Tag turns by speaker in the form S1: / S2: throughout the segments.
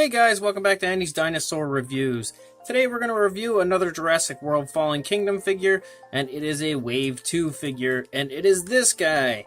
S1: Hey guys, welcome back to Andy's Dinosaur Reviews. Today we're going to review another Jurassic World Fallen Kingdom figure, and it is a Wave 2 figure, and it is this guy.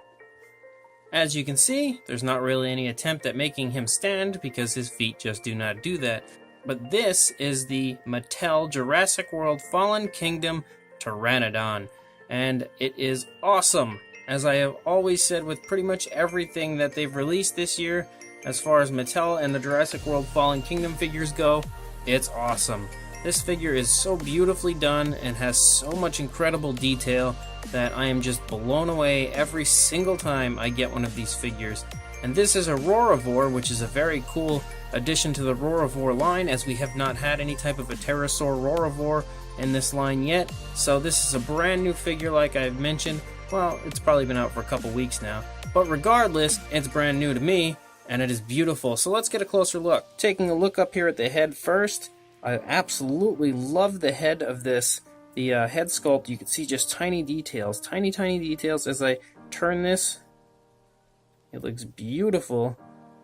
S1: As you can see, there's not really any attempt at making him stand because his feet just do not do that. But this is the Mattel Jurassic World Fallen Kingdom Pteranodon, and it is awesome. As I have always said with pretty much everything that they've released this year, as far as Mattel and the Jurassic World Fallen Kingdom figures go, it's awesome. This figure is so beautifully done and has so much incredible detail that I am just blown away every single time I get one of these figures. And this is a Roarivore, which is a very cool addition to the Roarivore line, as we have not had any type of a Pterosaur Roarivore in this line yet. So this is a brand new figure, like I've mentioned. Well, it's probably been out for a couple weeks now. But regardless, it's brand new to me, and it is beautiful. So let's get a closer look. Taking a look up here at the head first, I absolutely love the head of this. The head sculpt, you can see just tiny details, tiny details. As I turn this, it looks beautiful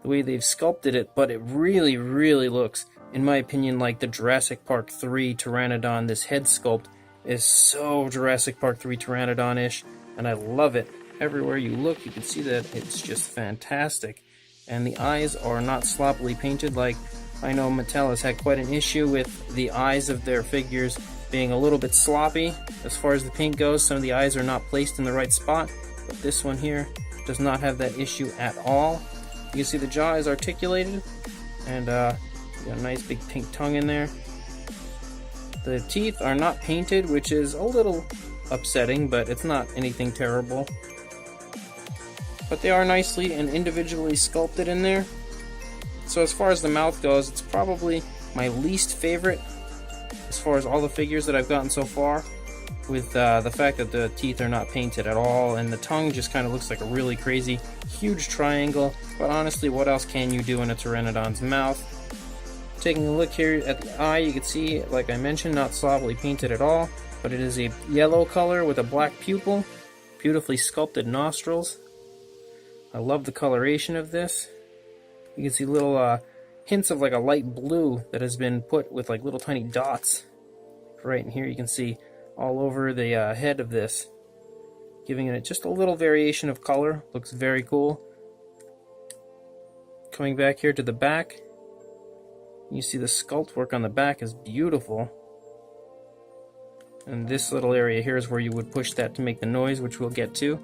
S1: the way they've sculpted it, but it really looks, in my opinion, like the Jurassic Park 3 Pteranodon. This head sculpt is so Jurassic Park 3 Pteranodon-ish, and I love it. Everywhere you look, you can see that it's just fantastic. And the eyes are not sloppily painted. Like, I know Mattel has had quite an issue with the eyes of their figures being a little bit sloppy as far as the paint goes. Some of the eyes are not placed in the right spot, but this one here does not have that issue at all. You can see the jaw is articulated, and got a nice big pink tongue in there. The teeth are not painted, which is a little upsetting, but it's not anything terrible. But they are nicely and individually sculpted in there. So as far as the mouth goes, it's probably my least favorite as far as all the figures that I've gotten so far, with the fact that the teeth are not painted at all, and the tongue just kind of looks like a really crazy huge triangle. But honestly, what else can you do in a Pteranodon's mouth? Taking a look here at the eye, you can see, like I mentioned, not sloppily painted at all, but it is a yellow color with a black pupil, beautifully sculpted nostrils. I love the coloration of this. You can see little hints of like a light blue that has been put with like little tiny dots. Right in here you can see all over the head of this, giving it just a little variation of color. Looks very cool. Coming back here to the back, you see the sculpt work on the back is beautiful. And this little area here is where you would push that to make the noise, which we'll get to.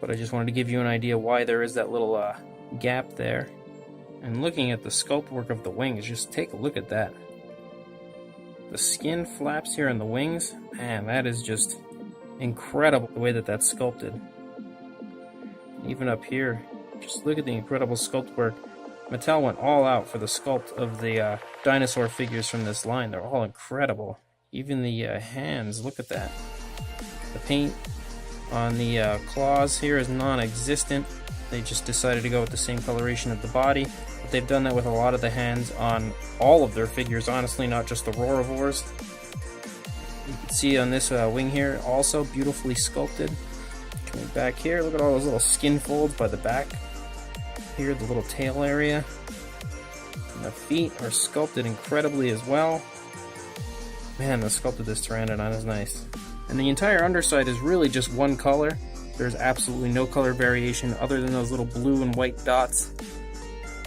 S1: But I just wanted to give you an idea why there is that little gap there. And looking at the sculpt work of the wings, just take a look at that. The skin flaps here on the wings, man, that is just incredible the way that that's sculpted. Even up here, just look at the incredible sculpt work. Mattel went all out for the sculpt of the dinosaur figures from this line. They're all incredible. Even the hands, look at that. The paint on the claws here is non-existent. They just decided to go with the same coloration of the body. But they've done that with a lot of the hands on all of their figures, honestly, not just the Roarivores. You can see on this wing here, also beautifully sculpted. Coming back here, look at all those little skin folds by the back. Here, the little tail area. And the feet are sculpted incredibly as well. Man, the sculpt of this Pteranodon is nice. And the entire underside is really just one color. There's absolutely no color variation other than those little blue and white dots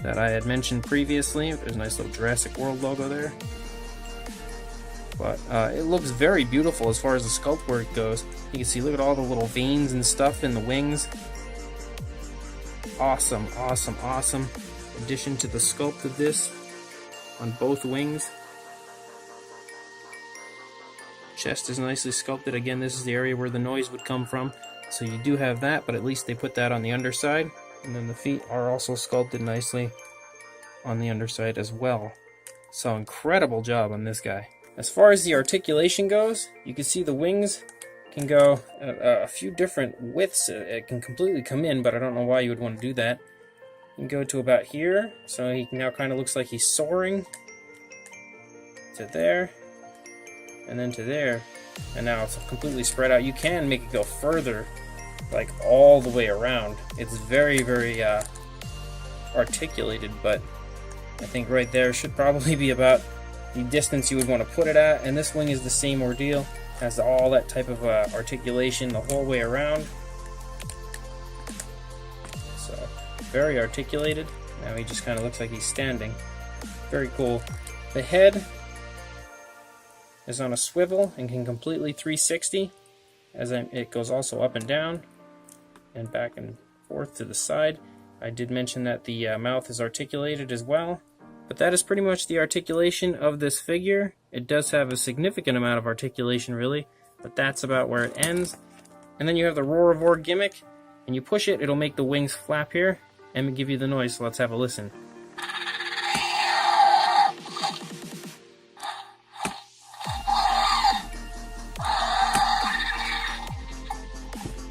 S1: that I had mentioned previously. There's a nice little Jurassic World logo there. But it looks very beautiful as far as the sculpt work goes. You can see, look at all the little veins and stuff in the wings. Awesome addition to the sculpt of this on both wings. Chest is nicely sculpted. Again, this is the area where the noise would come from. So you do have that, but at least they put that on the underside. And then the feet are also sculpted nicely on the underside as well. So incredible job on this guy. As far as the articulation goes, you can see the wings can go a few different widths. It can completely come in, but I don't know why you would want to do that. You can go to about here, so he now kind of looks like he's soaring. To there. And then to there, and now it's completely spread out. You can make it go further, like all the way around. It's very articulated, but I think right there should probably be about the distance you would want to put it at, and this wing is the same ordeal. Has all that type of articulation the whole way around. So, very articulated. Now he just kind of looks like he's standing. Very cool. The head is on a swivel and can completely 360, as it goes also up and down and back and forth to the side. I did mention that the mouth is articulated as well. But that is pretty much the articulation of this figure. It does have a significant amount of articulation, really, but that's about where it ends. And then you have the Roarivore gimmick, and you push it, it'll make the wings flap here and give you the noise. So let's have a listen.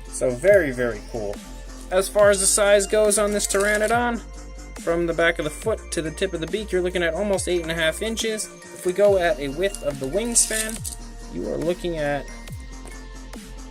S1: So very, very cool. As far as the size goes on this Pteranodon, from the back of the foot to the tip of the beak, you're looking at almost 8.5 inches. If we go at a width of the wingspan, you are looking at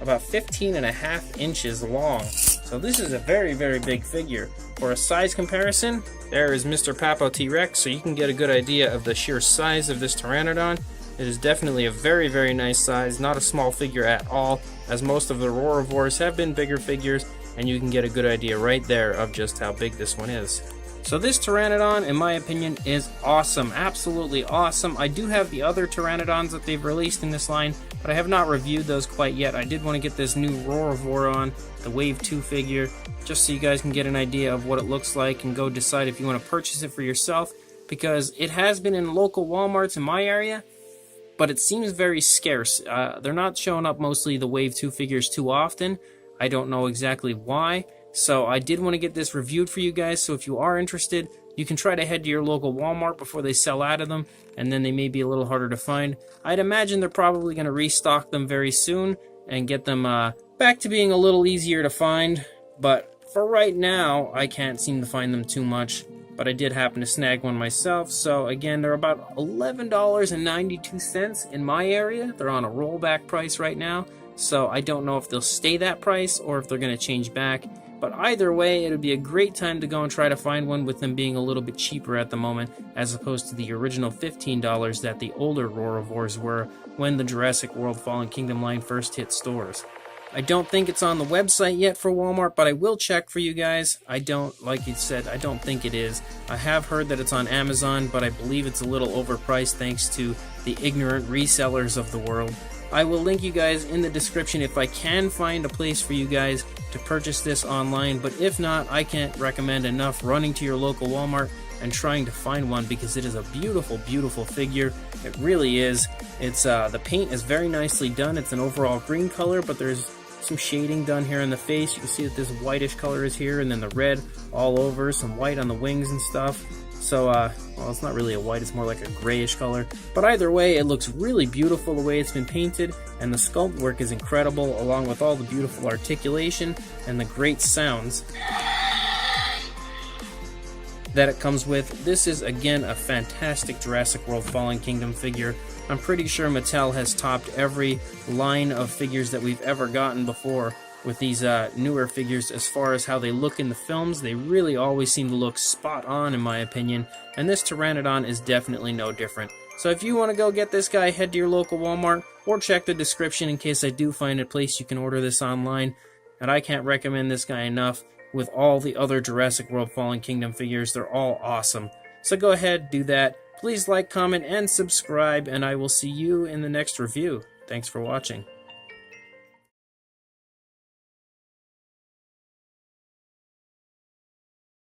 S1: about 15.5 inches long. So this is a very, very big figure. For a size comparison, there is Mr. Papo T-Rex, so you can get a good idea of the sheer size of this Pteranodon. It is definitely a very, very nice size, not a small figure at all, as most of the Roarivores have been bigger figures, and you can get a good idea right there of just how big this one is. So this Pteranodon, in my opinion, is awesome. Absolutely awesome. I do have the other Pteranodons that they've released in this line, but I have not reviewed those quite yet. I did want to get this new Roarivore on, the Wave 2 figure, just so you guys can get an idea of what it looks like and go decide if you want to purchase it for yourself, because it has been in local Walmarts in my area, but it seems very scarce. They're not showing up mostly the Wave 2 figures too often. I don't know exactly why. So I did want to get this reviewed for you guys, so if you are interested, you can try to head to your local Walmart before they sell out of them, and then they may be a little harder to find. I'd imagine they're probably going to restock them very soon and get them back to being a little easier to find, but for right now, I can't seem to find them too much, but I did happen to snag one myself. So again, they're about $11.92 in my area. They're on a rollback price right now, so I don't know if they'll stay that price or if they're going to change back. But either way, it would be a great time to go and try to find one, with them being a little bit cheaper at the moment, as opposed to the original $15 that the older Roarivores were when the Jurassic World Fallen Kingdom line first hit stores. I don't think it's on the website yet for Walmart, but I will check for you guys. Like you said, I don't think it is. I have heard that it's on Amazon, but I believe it's a little overpriced thanks to the ignorant resellers of the world. I will link you guys in the description if I can find a place for you guys to purchase this online, but if not, I can't recommend enough running to your local Walmart and trying to find one, because it is a beautiful, beautiful figure. It really is. It's the paint is very nicely done. It's an overall green color, but there's some shading done here in the face. You can see that this whitish color is here, and then the red all over, some white on the wings and stuff. So, well, it's not really a white, it's more like a grayish color. But either way, it looks really beautiful the way it's been painted, and the sculpt work is incredible, along with all the beautiful articulation and the great sounds that it comes with. This is, again, a fantastic Jurassic World Fallen Kingdom figure. I'm pretty sure Mattel has topped every line of figures that we've ever gotten before with these newer figures. As far as how they look in the films, they really always seem to look spot on, in my opinion, and this Pteranodon is definitely no different. So if you want to go get this guy, head to your local Walmart, or check the description in case I do find a place you can order this online. And I can't recommend this guy enough. With all the other Jurassic World Fallen Kingdom figures, they're all awesome. So go ahead, do that. Please like, comment, and subscribe, and I will see you in the next review. Thanks for watching.